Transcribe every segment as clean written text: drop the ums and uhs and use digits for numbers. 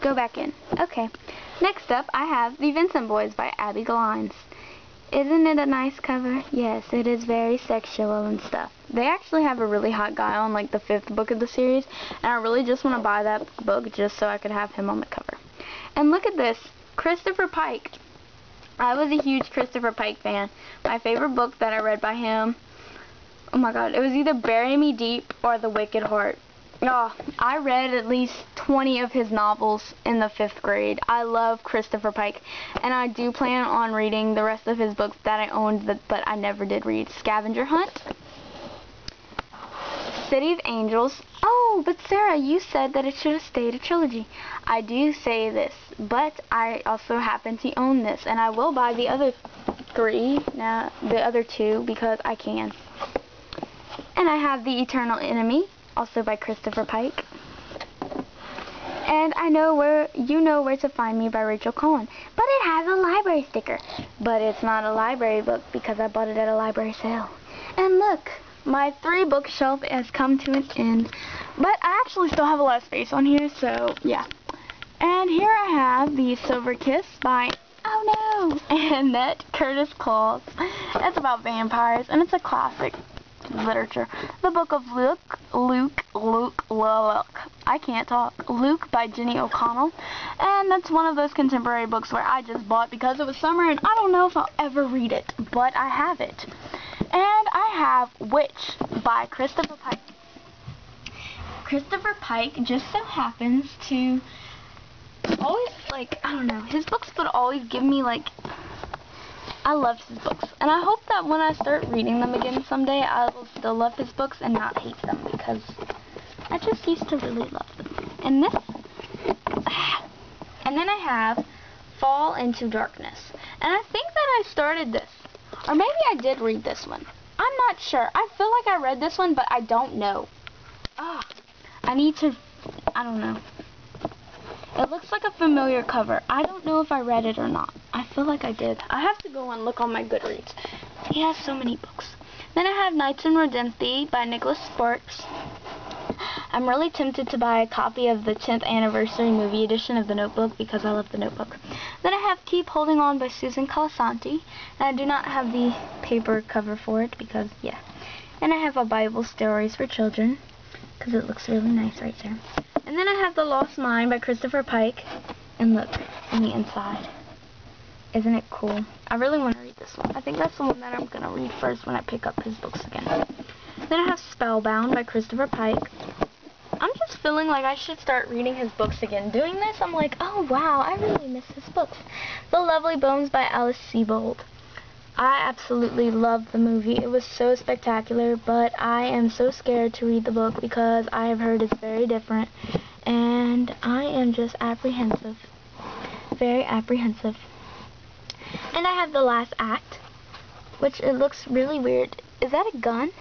Go back in. Okay. Next up, I have The Vincent Boys by Abby Glines. Isn't it a nice cover? Yes, it is very sexual and stuff. They actually have a really hot guy on like the 5th book of the series, and I really just want to buy that book just so I could have him on the cover. And look at this, Christopher Pike. I was a huge Christopher Pike fan. My favorite book that I read by him, oh my god, it was either Bury Me Deep or The Wicked Heart. Oh, I read at least 20 of his novels in the 5th grade. I love Christopher Pike, and I do plan on reading the rest of his books that I owned but I never did read. Scavenger Hunt, City of Angels. Oh, but Sarah, you said that it should have stayed a trilogy. I do say this, but I also happen to own this, and I will buy the other the other 2, because I can. And I have The Eternal Enemy, also by Christopher Pike. And You Know Where to Find Me by Rachel Cohn. But it has a library sticker. But it's not a library book because I bought it at a library sale. And look, my 3 bookshelf has come to an end. But I actually still have a lot of space on here, so yeah. And here I have The Silver Kiss by, oh no, Annette Curtis Claus. It's about vampires, and it's a classic literature. The Book of Luke, I can't talk. Luke by Jenny O'Connell. And that's one of those contemporary books where I just bought because it was summer and I don't know if I'll ever read it, but I have it. And I have Witch by Christopher Pike. Christopher Pike just so happens to always, like, I don't know, his books would always give me, like, I loved his books, and I hope that when I start reading them again someday, I will still love his books and not hate them, because I just used to really love them. And then I have Fall into Darkness, and I think that I started this, or maybe I did read this one. I'm not sure. I feel like I read this one, but I don't know. I don't know. It looks like a familiar cover. I don't know if I read it or not. I feel like I did. I have to go and look on my Goodreads. He has so many books. Then I have Knights in Redemption by Nicholas Sparks. I'm really tempted to buy a copy of the 10th anniversary movie edition of The Notebook because I love The Notebook. Then I have Keep Holding On by Susan Colasanti. And I do not have the paper cover for it because, yeah. And I have A Bible Stories for Children because it looks really nice right there. And then I have The Lost Mine by Christopher Pike. And look, on the inside. Isn't it cool? I really want to read this one. I think that's the one that I'm going to read first when I pick up his books again. Then I have Spellbound by Christopher Pike. I'm just feeling like I should start reading his books again. Doing this, I'm like, oh wow, I really miss his books. The Lovely Bones by Alice Sebold. I absolutely loved the movie. It was so spectacular, but I am so scared to read the book because I have heard it's very different, and I am just apprehensive. Very apprehensive. And I have The Last Act, which it looks really weird. Is that a gun?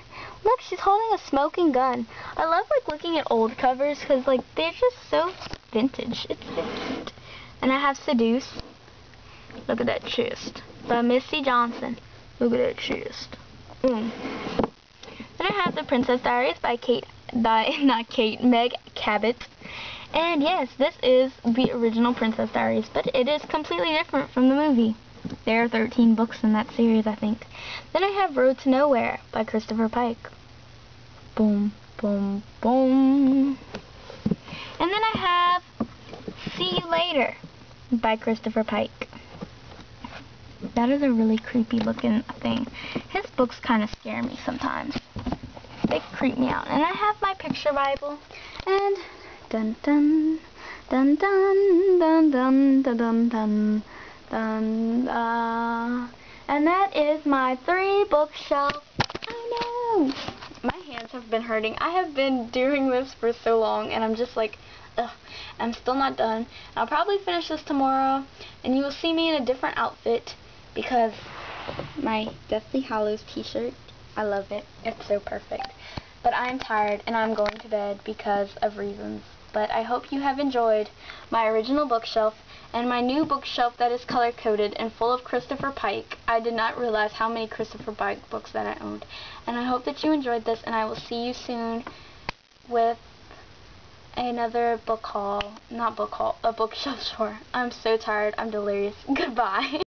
Look, she's holding a smoking gun. I love, like, looking at old covers because, like, they're just so vintage. It's so cute. And I have Seduce. Look at that chest. By Missy Johnson. Look at that chest. Then I have The Princess Diaries by Meg Cabot. And yes, this is the original Princess Diaries, but it is completely different from the movie. There are 13 books in that series, I think. Then I have Road to Nowhere by Christopher Pike. Boom, boom, boom. And then I have See You Later by Christopher Pike. That is a really creepy looking thing. His books kind of scare me sometimes. They creep me out. And I have my picture Bible. And dun dun dun dun dun dun dun dun dun dun dun. And that is my 3 bookshelf. Oh no! My hands have been hurting. I have been doing this for so long and I'm just like, ugh, I'm still not done. I'll probably finish this tomorrow and you will see me in a different outfit because my Deathly Hallows t-shirt, I love it. It's so perfect. But I'm tired and I'm going to bed because of reasons. But I hope you have enjoyed my original bookshelf and my new bookshelf that is color-coded and full of Christopher Pike. I did not realize how many Christopher Pike books that I owned. And I hope that you enjoyed this, and I will see you soon with another book haul, not book haul, a bookshelf tour. I'm so tired. I'm delirious. Goodbye.